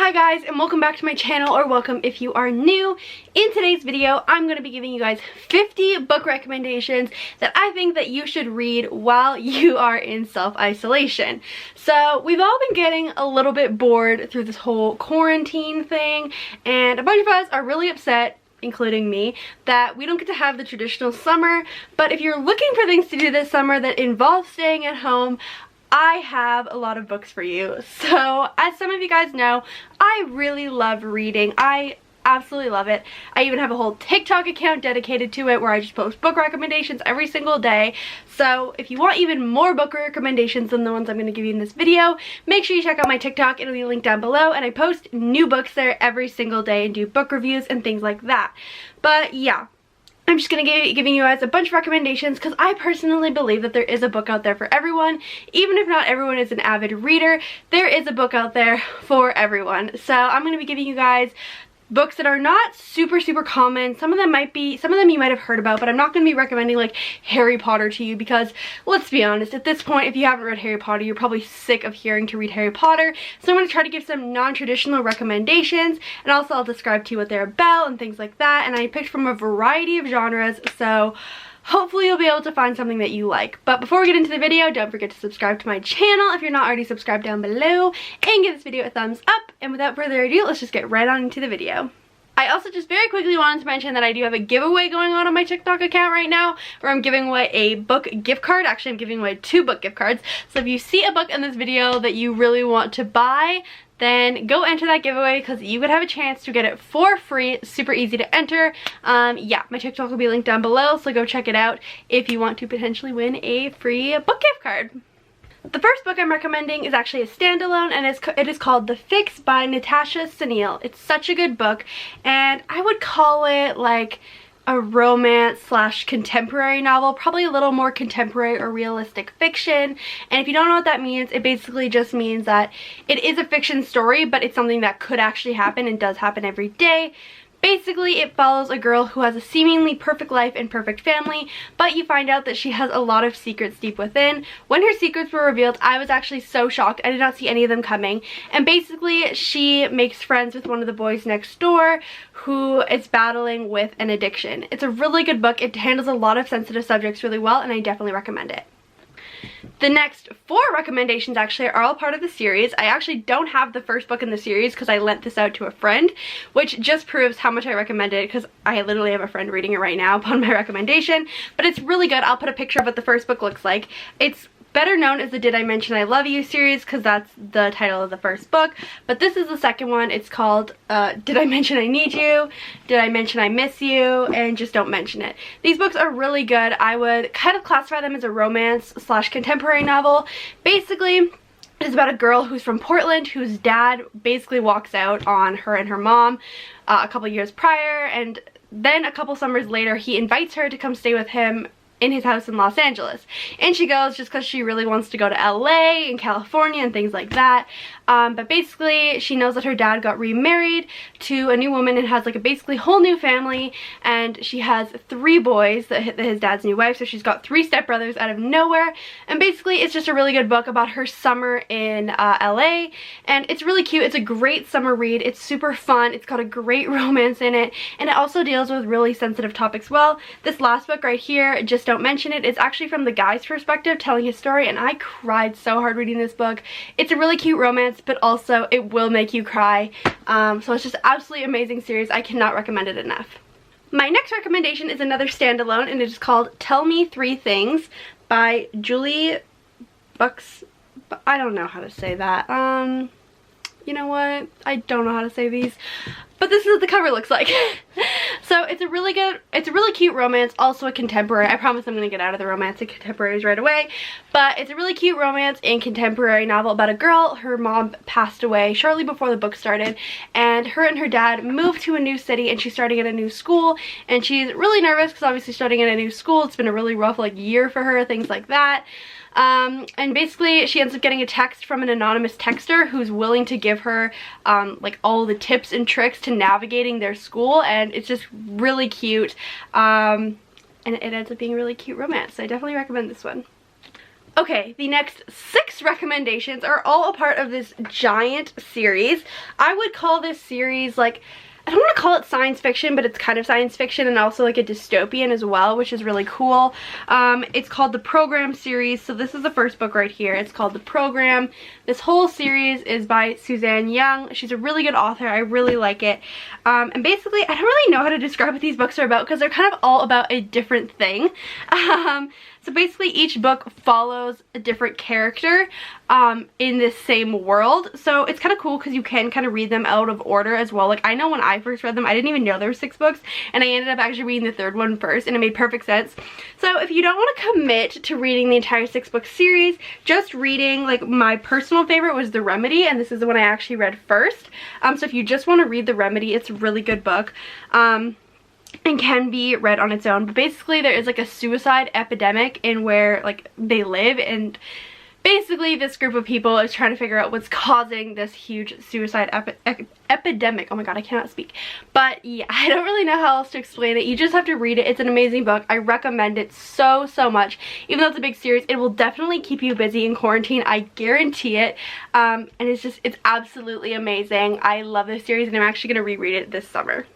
Hi guys, and welcome back to my channel, or welcome if you are new. In today's video, I'm going to be giving you guys 50 book recommendations that I think that you should read while you are in self-isolation. So we've all been getting a little bit bored through this whole quarantine thing, and a bunch of us are really upset, including me, that we don't get to have the traditional summer. But if you're looking for things to do this summer that involve staying at home, I have a lot of books for you. So as some of you guys know, I really love reading. I absolutely love it. I even have a whole TikTok account dedicated to it where I just post book recommendations every single day. So if you want even more book recommendations than the ones I'm going to give you in this video, make sure you check out my TikTok. It'll be linked down below, and I post new books there every single day and do book reviews and things like that. But yeah, I'm just going to be giving you guys a bunch of recommendations because I personally believe that there is a book out there for everyone. Even if not everyone is an avid reader, there is a book out there for everyone. So I'm going to be giving you guys books that are not super common. Some of them you might have heard about, but I'm not going to be recommending like Harry Potter to you because, let's be honest, at this point, if you haven't read Harry Potter, you're probably sick of hearing to read Harry Potter. So I'm going to try to give some non-traditional recommendations, and also I'll describe to you what they're about and things like that. And I picked from a variety of genres, so hopefully you'll be able to find something that you like. But before we get into the video, don't forget to subscribe to my channel if you're not already subscribed down below, and give this video a thumbs up. And without further ado, let's just get right on into the video. I also just very quickly wanted to mention that I do have a giveaway going on my TikTok account right now, where I'm giving away a book gift card. Actually, I'm giving away 2 book gift cards. So if you see a book in this video that you really want to buy, then go enter that giveaway because you could have a chance to get it for free. Super easy to enter. Yeah, my TikTok will be linked down below, so go check it out if you want to potentially win a free book gift card. The first book I'm recommending is actually a standalone, and it is called The Fix by Natasha Sunil. It's such a good book, and I would call it like a romance / contemporary novel, probably a little more contemporary or realistic fiction. And if you don't know what that means, it basically just means that it is a fiction story, but it's something that could actually happen and does happen every day. Basically, it follows a girl who has a seemingly perfect life and perfect family, but you find out that she has a lot of secrets deep within. When her secrets were revealed, I was actually so shocked. I did not see any of them coming. And basically, she makes friends with one of the boys next door who is battling with an addiction. It's a really good book. It handles a lot of sensitive subjects really well, and I definitely recommend it. The next 4 recommendations actually are all part of the series. I actually don't have the first book in the series because I lent this out to a friend, which just proves how much I recommend it because I literally have a friend reading it right now upon my recommendation. But it's really good. I'll put a picture of what the first book looks like. It's better known as the Did I Mention I Love You series because that's the title of the first book. But this is the second one. It's called Did I Mention I Need You? Did I Mention I Miss You? And Just Don't Mention It. These books are really good. I would kind of classify them as a romance / contemporary novel. Basically, it's about a girl who's from Portland whose dad basically walks out on her and her mom a couple years prior, and then a couple summers later he invites her to come stay with him in his house in Los Angeles, and she goes just because she really wants to go to LA and California and things like that. But basically she knows that her dad got remarried to a new woman and has like a basically whole new family, and she has 3 boys that his dad's new wife, so she's got 3 stepbrothers out of nowhere. And basically it's just a really good book about her summer in LA, and it's really cute. It's a great summer read. It's super fun. It's got a great romance in it, and it also deals with really sensitive topics well. This last book right here, Just Don't Mention It, it's actually from the guy's perspective telling his story, and I cried so hard reading this book. It's a really cute romance, but also it will make you cry. So it's just an absolutely amazing series. I cannot recommend it enough. My next recommendation is another standalone, and it is called Tell Me 3 Things by Julie Bucks. I don't know how to say that. You know what? I don't know how to say these. But this is what the cover looks like. So it's a really cute romance, also a contemporary. I promise I'm going to get out of the romantic contemporaries right away. But it's a really cute romance and contemporary novel about a girl. Her mom passed away shortly before the book started, and her dad moved to a new city, and she's starting at a new school, and she's really nervous because obviously starting at a new school, it's been a really rough year for her, things like that. And basically she ends up getting a text from an anonymous texter who's willing to give her like all the tips and tricks to navigating their school, and it's just really cute, and it ends up being a really cute romance, so I definitely recommend this one. Okay, the next 6 recommendations are all a part of this giant series. I would call this series like, I don't want to call it science fiction, but it's kind of science fiction and also like a dystopian as well, which is really cool. It's called the Program series. So this is the first book right here. It's called The Program. This whole series is by Suzanne Young. She's a really good author. I really like it. And basically, I don't really know how to describe what these books are about because they're kind of all about a different thing. So basically each book follows a different character in this same world. So it's kind of cool because you can kind of read them out of order as well. Like I know when I first read them, I didn't even know there were 6 books and I ended up actually reading the 3rd one first and it made perfect sense. So if you don't want to commit to reading the entire 6-book series, just reading, like my personal favorite was The Remedy, and this is the one I actually read first. So if you just want to read The Remedy, it's a really good book. And can be read on its own, but basically there is like a suicide epidemic in where like they live, and basically this group of people is trying to figure out what's causing this huge suicide epidemic. Oh my god, I cannot speak. But yeah, I don't really know how else to explain it. You just have to read it. It's an amazing book. I recommend it so much. Even though it's a big series, it will definitely keep you busy in quarantine. I guarantee it. And it's absolutely amazing. I love this series and I'm actually going to reread it this summer.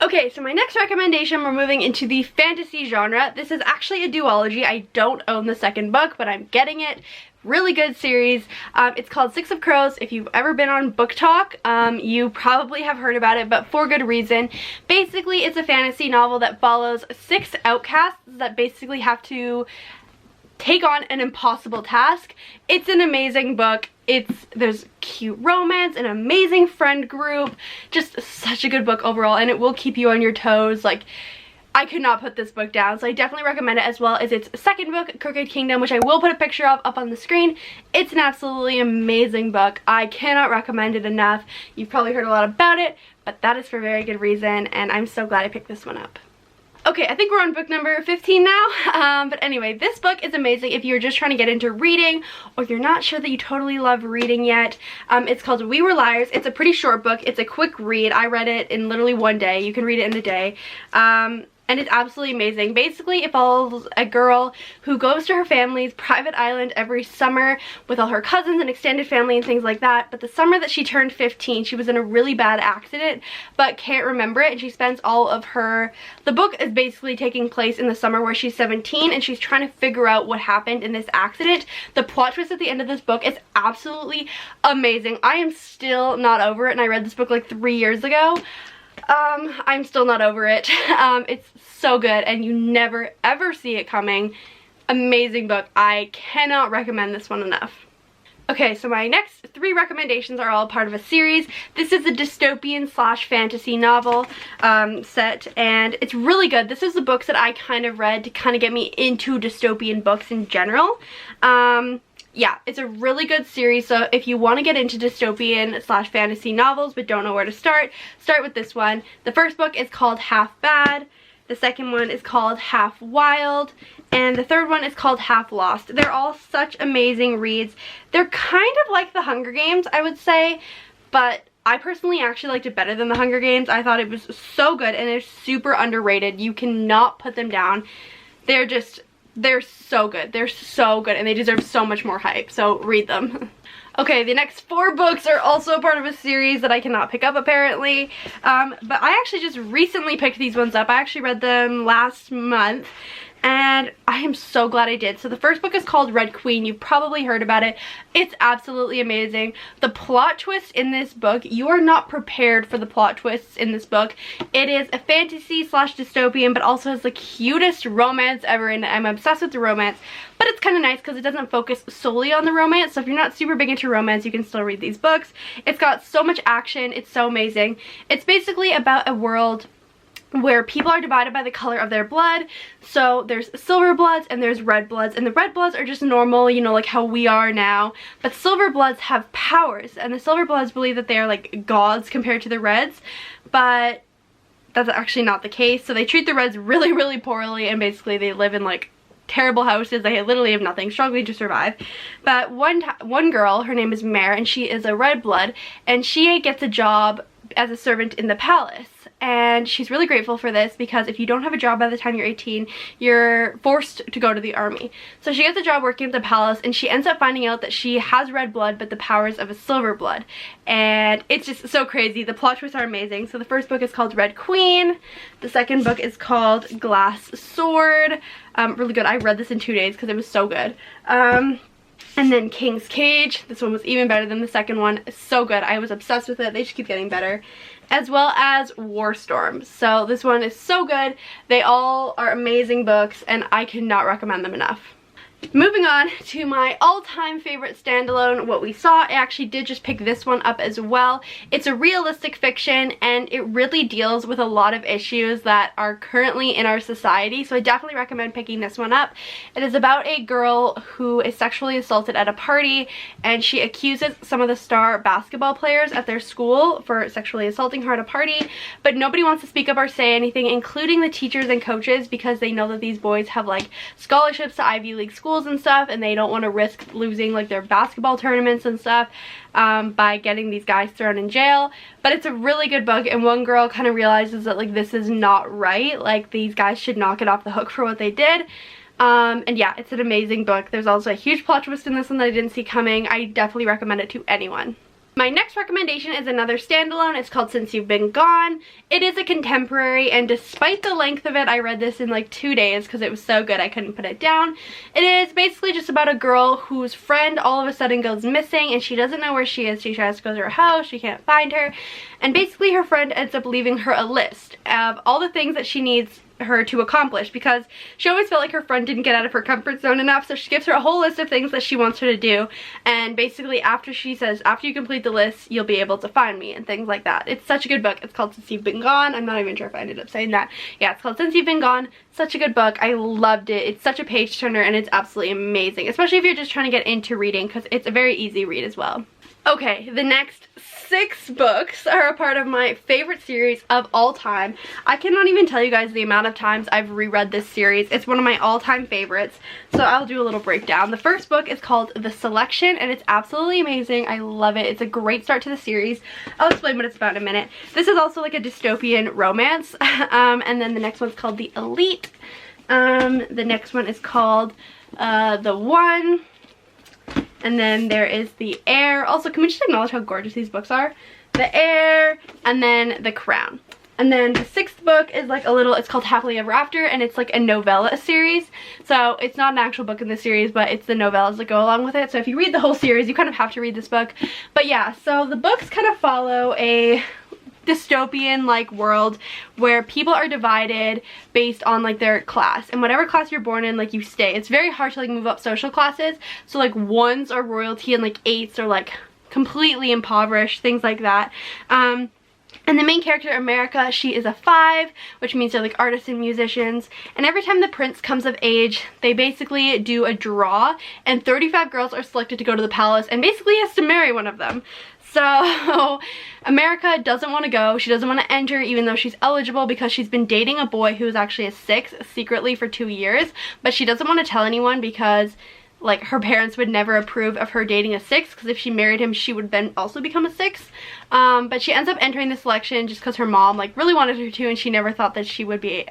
Okay, so my next recommendation, we're moving into the fantasy genre. This is actually a duology. I don't own the 2nd book, but I'm getting it. Really good series. It's called 6 of Crows. If you've ever been on Book Talk, you probably have heard about it, but for good reason. Basically, it's a fantasy novel that follows 6 outcasts that basically have to take on an impossible task. It's an amazing book. There's cute romance, an amazing friend group, just such a good book overall, and it will keep you on your toes. Like, I could not put this book down, so I definitely recommend it, as well as its 2nd book, Crooked Kingdom, which I will put a picture of up on the screen. It's an absolutely amazing book. I cannot recommend it enough. You've probably heard a lot about it, but that is for very good reason, and I'm so glad I picked this one up. Okay, I think we're on book number 15 now, but anyway, this book is amazing if you're just trying to get into reading or you're not sure that you totally love reading yet. It's called We Were Liars. It's a pretty short book. It's a quick read. I read it in literally one day. You can read it in a day. And it's absolutely amazing. Basically, it follows a girl who goes to her family's private island every summer with all her cousins and extended family and things like that. But the summer that she turned 15, she was in a really bad accident but can't remember it, and she spends all of her... The book is basically taking place in the summer where she's 17 and she's trying to figure out what happened in this accident. The plot twist at the end of this book is absolutely amazing. I am still not over it, and I read this book like 3 years ago. I'm still not over it. It's so good and you never ever see it coming. Amazing book. I cannot recommend this one enough. Okay, so my next 3 recommendations are all part of a series. This is a dystopian / fantasy novel set, and it's really good. This is the books that I kind of read to kind of get me into dystopian books in general. Yeah, it's a really good series, so if you want to get into dystopian / fantasy novels but don't know where to start with this one. The first book is called Half Bad, the second one is called Half Wild, and the third one is called Half Lost. They're all such amazing reads. They're kind of like The Hunger Games, I would say, but I personally actually liked it better than The Hunger Games. I thought it was so good, and they're super underrated. You cannot put them down. They're so good. They're so good, and they deserve so much more hype, so read them. Okay, the next 4 books are also part of a series that I cannot pick up apparently, but I actually just recently picked these ones up. I actually read them last month, and I am so glad I did. So the first book is called Red Queen. You've probably heard about it. It's absolutely amazing. The plot twist in this book, you are not prepared for the plot twists in this book. It is a fantasy / dystopian, but also has the cutest romance ever, and I'm obsessed with the romance. But it's kind of nice because it doesn't focus solely on the romance, so if you're not super big into romance, you can still read these books. It's got so much action. It's so amazing. It's basically about a world where people are divided by the color of their blood. So there's silver bloods and there's red bloods, and the red bloods are just normal, you know, like how we are now, but silver bloods have powers, and the silver bloods believe that they are like gods compared to the reds, but that's actually not the case. So they treat the reds really poorly, and basically they live in like terrible houses. They literally have nothing, struggling to survive. But one girl, her name is Mare, and she is a red blood, and she gets a job as a servant in the palace. and she's really grateful for this because if you don't have a job by the time you're 18, you're forced to go to the army. So she gets a job working at the palace, and she ends up finding out that she has red blood but the powers of a silver blood, and it's just so crazy. The plot twists are amazing. So the first book is called Red Queen, the second book is called Glass Sword. Really good. I read this in 2 days because it was so good. And then King's Cage. This one was even better than the second one. It's so good. I was obsessed with it. They just keep getting better. As well as War Storm. So this one is so good. They all are amazing books, and I cannot recommend them enough. Moving on to my all-time favorite standalone, What We Saw. I actually did just pick this one up as well. It's a realistic fiction, and it really deals with a lot of issues that are currently in our society, so I definitely recommend picking this one up. It is about a girl who is sexually assaulted at a party, and she accuses some of the star basketball players at their school for sexually assaulting her at a party, but nobody wants to speak up or say anything, including the teachers and coaches, because they know that these boys have like scholarships to Ivy League schools and stuff, and they don't want to risk losing like their basketball tournaments and stuff by getting these guys thrown in jail. But it's a really good book, and one girl kind of realizes that like this is not right, like these guys should not get off the hook for what they did. And yeah, it's an amazing book. There's also a huge plot twist in this one that I didn't see coming. I definitely recommend it to anyone. My next recommendation is another standalone. It's called Since You've Been Gone. It is a contemporary, and despite the length of it, I read this in like 2 days because it was so good I couldn't put it down. It is basically just about a girl whose friend all of a sudden goes missing, and she doesn't know where she is. She tries to go to her house, she can't find her, and basically her friend ends up leaving her a list of all the things that she needs her to accomplish, because she always felt like her friend didn't get out of her comfort zone enough, so she gives her a whole list of things that she wants her to do, and basically after she says, after you complete the list, you'll be able to find me, and things like that. It's such a good book. It's called Since You've Been Gone. I'm not even sure if I ended up saying that. Yeah, it's called Since You've Been Gone. Such a good book. I loved it. It's such a page turner, and it's absolutely amazing, especially if you're just trying to get into reading, because it's a very easy read as well. Okay, the next 6 books are a part of my favorite series of all time. I cannot even tell you guys the amount of times I've reread this series. It's one of my all-time favorites, so I'll do a little breakdown. The first book is called The Selection, and it's absolutely amazing. I love it. It's a great start to the series. I'll explain what it's about in a minute. This is also like a dystopian romance, and then the next one's called The Elite. The next one is called The One. And then there is The Heir. Also, can we just acknowledge how gorgeous these books are? The Heir, and then The Crown. And then the 6th book is like a little, it's called Happily Ever After, and it's like a novella series. So it's not an actual book in the series, but it's the novellas that go along with it. So if you read the whole series, you kind of have to read this book. But yeah, so the books kind of follow a dystopian like world where people are divided based on like their class, and whatever class you're born in, like you stay. It's very hard to like move up social classes, so like 1s are royalty and like 8s are like completely impoverished, things like that. And the main character, America, she is a 5, which means they're like artists and musicians, and every time the prince comes of age, they basically do a draw, and 35 girls are selected to go to the palace, and basically has to marry one of them. So America doesn't want to go. She doesn't want to enter even though she's eligible, because she's been dating a boy who is actually a 6 secretly for 2 years, but she doesn't want to tell anyone because like her parents would never approve of her dating a 6, because if she married him she would then also become a 6. But she ends up entering the selection just because her mom like really wanted her to, and she never thought that she would be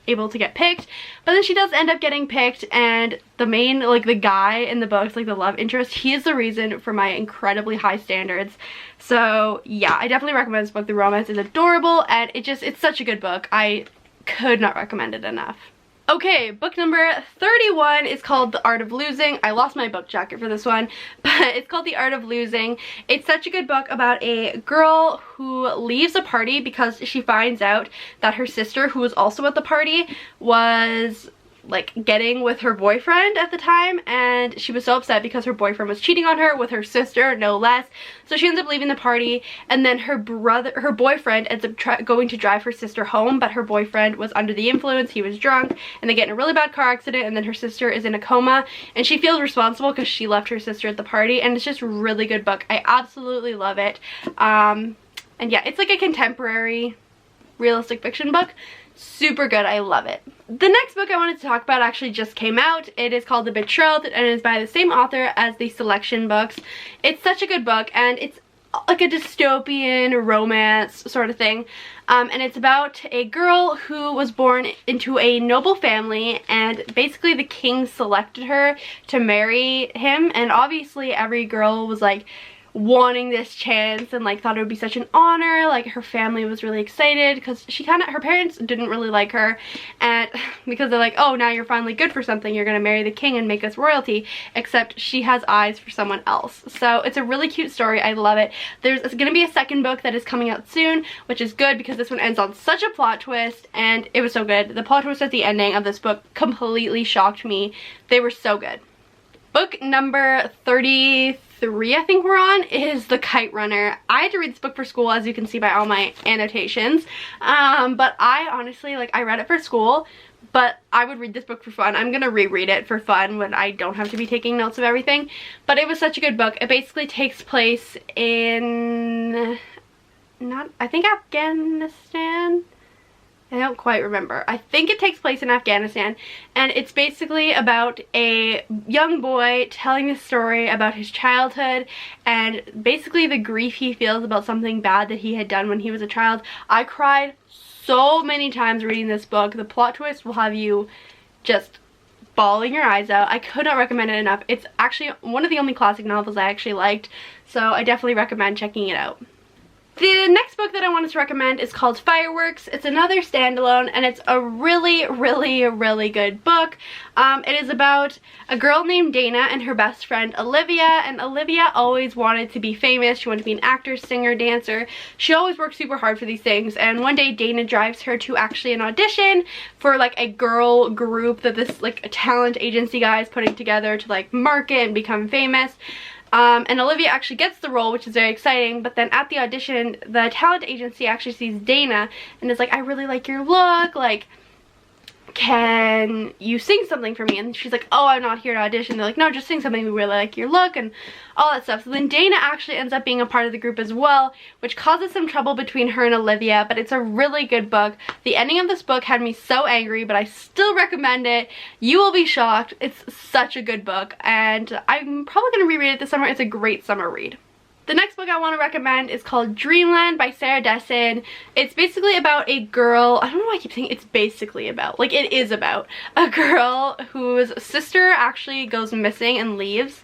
able to get picked. But then she does end up getting picked, and the main, like the guy in the books, like the love interest, he is the reason for my incredibly high standards. So yeah, I definitely recommend this book. The romance is adorable, and it's such a good book. I could not recommend it enough. Okay, book number 31 is called The Art of Losing. I lost my book jacket for this one, but it's called The Art of Losing. It's such a good book about a girl who leaves a party because she finds out that her sister, who was also at the party, was like getting with her boyfriend at the time, and she was so upset because her boyfriend was cheating on her with her sister, no less. So she ends up leaving the party, and then her boyfriend ends up going to drive her sister home, but her boyfriend was under the influence. He was drunk, and they get in a really bad car accident, and then her sister is in a coma, and she feels responsible because she left her sister at the party. And it's just a really good book. I absolutely love it. And yeah, it's like a contemporary realistic fiction book. Super good. I love it. The next book I wanted to talk about actually just came out. It is called The Betrothed, and it is by the same author as the Selection books. It's such a good book, and it's like a dystopian romance sort of thing. And it's about a girl who was born into a noble family, and basically the king selected her to marry him, and obviously every girl was like wanting this chance and like thought it would be such an honor. Like her family was really excited because her parents didn't really like her, and because they're like, oh, now you're finally good for something, you're gonna marry the king and make us royalty, except she has eyes for someone else. So it's a really cute story. I love it. There's gonna be a second book that is coming out soon, which is good because this one ends on such a plot twist, and it was so good. The plot twist at the ending of this book completely shocked me. They were so good. Book number 33, I think we're on, is The Kite Runner. I had to read this book for school, as you can see by all my annotations. But I honestly, like, I read it for school, but I would read this book for fun. I'm gonna reread it for fun when I don't have to be taking notes of everything. But it was such a good book. It basically takes place in, I think Afghanistan? I don't quite remember. I think it takes place in Afghanistan, and it's basically about a young boy telling the story about his childhood and basically the grief he feels about something bad that he had done when he was a child. I cried so many times reading this book. The plot twist will have you just bawling your eyes out. I could not recommend it enough. It's actually one of the only classic novels I actually liked, so I definitely recommend checking it out. The next book that I wanted to recommend is called Fireworks. It's another standalone, and it's a really, really, really good book. It is about a girl named Dana and her best friend Olivia, and Olivia always wanted to be famous. She wanted to be an actor, singer, dancer. She always worked super hard for these things, and one day Dana drives her to actually an audition for like a girl group that this like a talent agency guy is putting together to like market and become famous. And Olivia actually gets the role, which is very exciting, but then at the audition, the talent agency actually sees Dana and is like, I really like your look, like, can you sing something for me? And she's like, oh, I'm not here to audition. They're like, no, just sing something, we really like your look and all that stuff. So then Dana actually ends up being a part of the group as well, which causes some trouble between her and Olivia, but it's a really good book. The ending of this book had me so angry, but I still recommend it. You will be shocked. It's such a good book, and I'm probably going to reread it this summer. It's a great summer read. The next book I want to recommend is called Dreamland by Sarah Dessen. It's basically about a girl, I don't know why I keep saying it's basically about, like it is about a girl whose sister actually goes missing and leaves.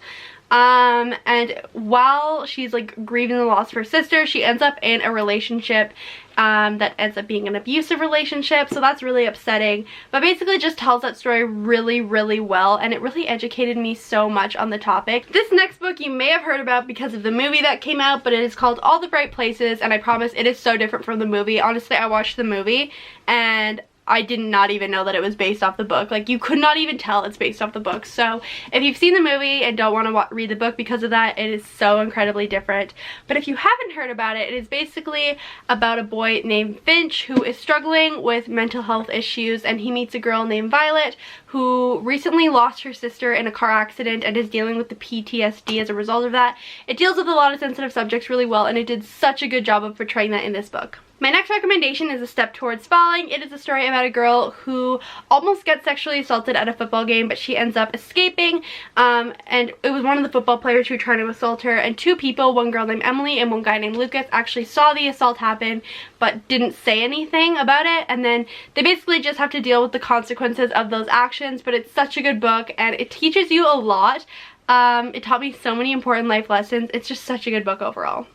And while she's like grieving the loss of her sister, she ends up in a relationship that ends up being an abusive relationship, so that's really upsetting. But basically just tells that story really, really well, and it really educated me so much on the topic. This next book you may have heard about because of the movie that came out, but it is called All the Bright Places, and I promise it is so different from the movie. Honestly, I watched the movie and I did not even know that it was based off the book. Like, you could not even tell it's based off the book. So if you've seen the movie and don't want to read the book because of that, it is so incredibly different. But if you haven't heard about it, it is basically about a boy named Finch who is struggling with mental health issues, and he meets a girl named Violet who recently lost her sister in a car accident and is dealing with the PTSD as a result of that. It deals with a lot of sensitive subjects really well, and it did such a good job of portraying that in this book. My next recommendation is A Step Towards Falling. It is a story about a girl who almost gets sexually assaulted at a football game, but she ends up escaping, and it was one of the football players who tried to assault her, and two people, one girl named Emily and one guy named Lucas, actually saw the assault happen but didn't say anything about it, and then they basically just have to deal with the consequences of those actions. But it's such a good book, and it teaches you a lot. It taught me so many important life lessons. It's just such a good book overall.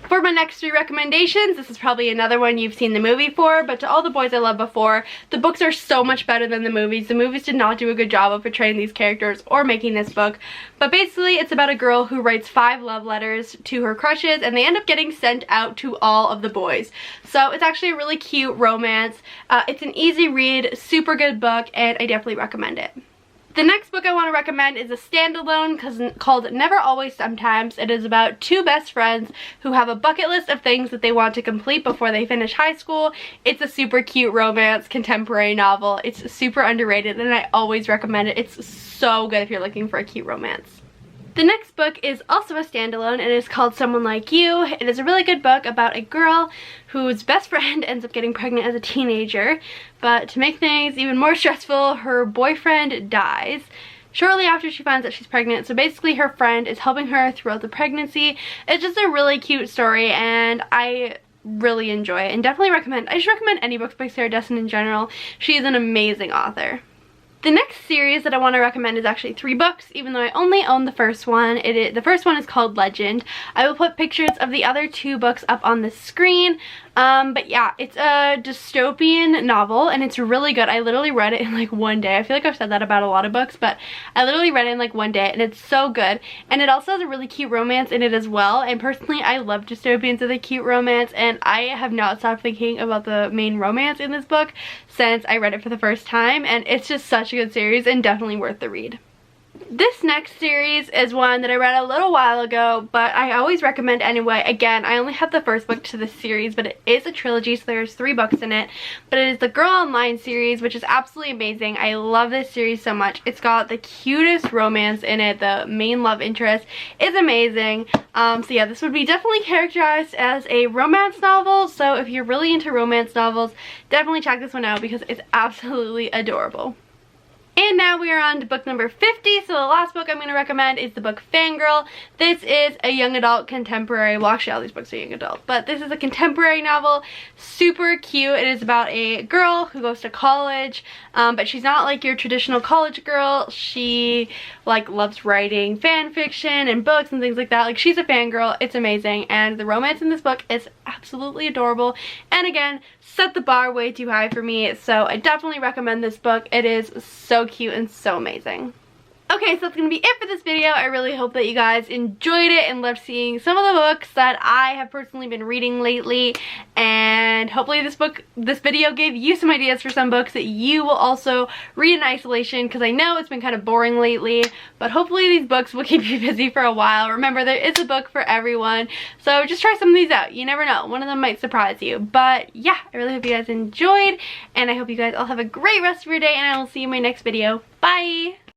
For my next three recommendations, this is probably another one you've seen the movie for, but To All the Boys I Loved Before, the books are so much better than the movies. The movies did not do a good job of portraying these characters or making this book, but basically it's about a girl who writes 5 love letters to her crushes, and they end up getting sent out to all of the boys. So it's actually a really cute romance. It's an easy read, super good book, and I definitely recommend it. The next book I want to recommend is a standalone called Never Always Sometimes. It is about 2 best friends who have a bucket list of things that they want to complete before they finish high school. It's a super cute romance contemporary novel. It's super underrated, and I always recommend it. It's so good if you're looking for a cute romance. The next book is also a standalone, and it is called Someone Like You. It is a really good book about a girl whose best friend ends up getting pregnant as a teenager, but to make things even more stressful, her boyfriend dies. shortly after she finds out she's pregnant. So basically her friend is helping her throughout the pregnancy. It's just a really cute story and I really enjoy it and definitely recommend. I just recommend any books by Sarah Dessen in general. She is an amazing author. The next series that I want to recommend is actually 3 books, even though I only own the first one. The first one is called Legend. I will put pictures of the other 2 books up on the screen. But yeah, it's a dystopian novel and it's really good. I literally read it in like one day. I feel like I've said that about a lot of books, but I literally read it in like one day and it's so good. And it also has a really cute romance in it as well. And personally, I love dystopians with a cute romance, and I have not stopped thinking about the main romance in this book since I read it for the first time, and it's just such a good series and definitely worth the read. This next series is one that I read a little while ago, but I always recommend anyway. Again, I only have the first book to this series, but it is a trilogy, so there's 3 books in it. But it is the Girl Online series, which is absolutely amazing. I love this series so much. It's got the cutest romance in it. The main love interest is amazing. So yeah, this would be definitely characterized as a romance novel. So if you're really into romance novels, definitely check this one out because it's absolutely adorable. And now we are on to book number 50. So the last book I'm going to recommend is the book Fangirl. This is a young adult contemporary, well actually all these books are young adult, but this is a contemporary novel. Super cute. It is about a girl who goes to college, but she's not like your traditional college girl. She like loves writing fan fiction and books and things like that. Like, she's a fangirl. It's amazing, and the romance in this book is absolutely adorable, and again, set the bar way too high for me, so I definitely recommend this book. It is so cute and so amazing. Okay, so that's going to be it for this video. I really hope that you guys enjoyed it and loved seeing some of the books that I have personally been reading lately, and hopefully this video gave you some ideas for some books that you will also read in isolation, because I know it's been kind of boring lately, but hopefully these books will keep you busy for a while. Remember, there is a book for everyone, so just try some of these out. You never know, one of them might surprise you. But yeah, I really hope you guys enjoyed, and I hope you guys all have a great rest of your day, and I will see you in my next video. Bye!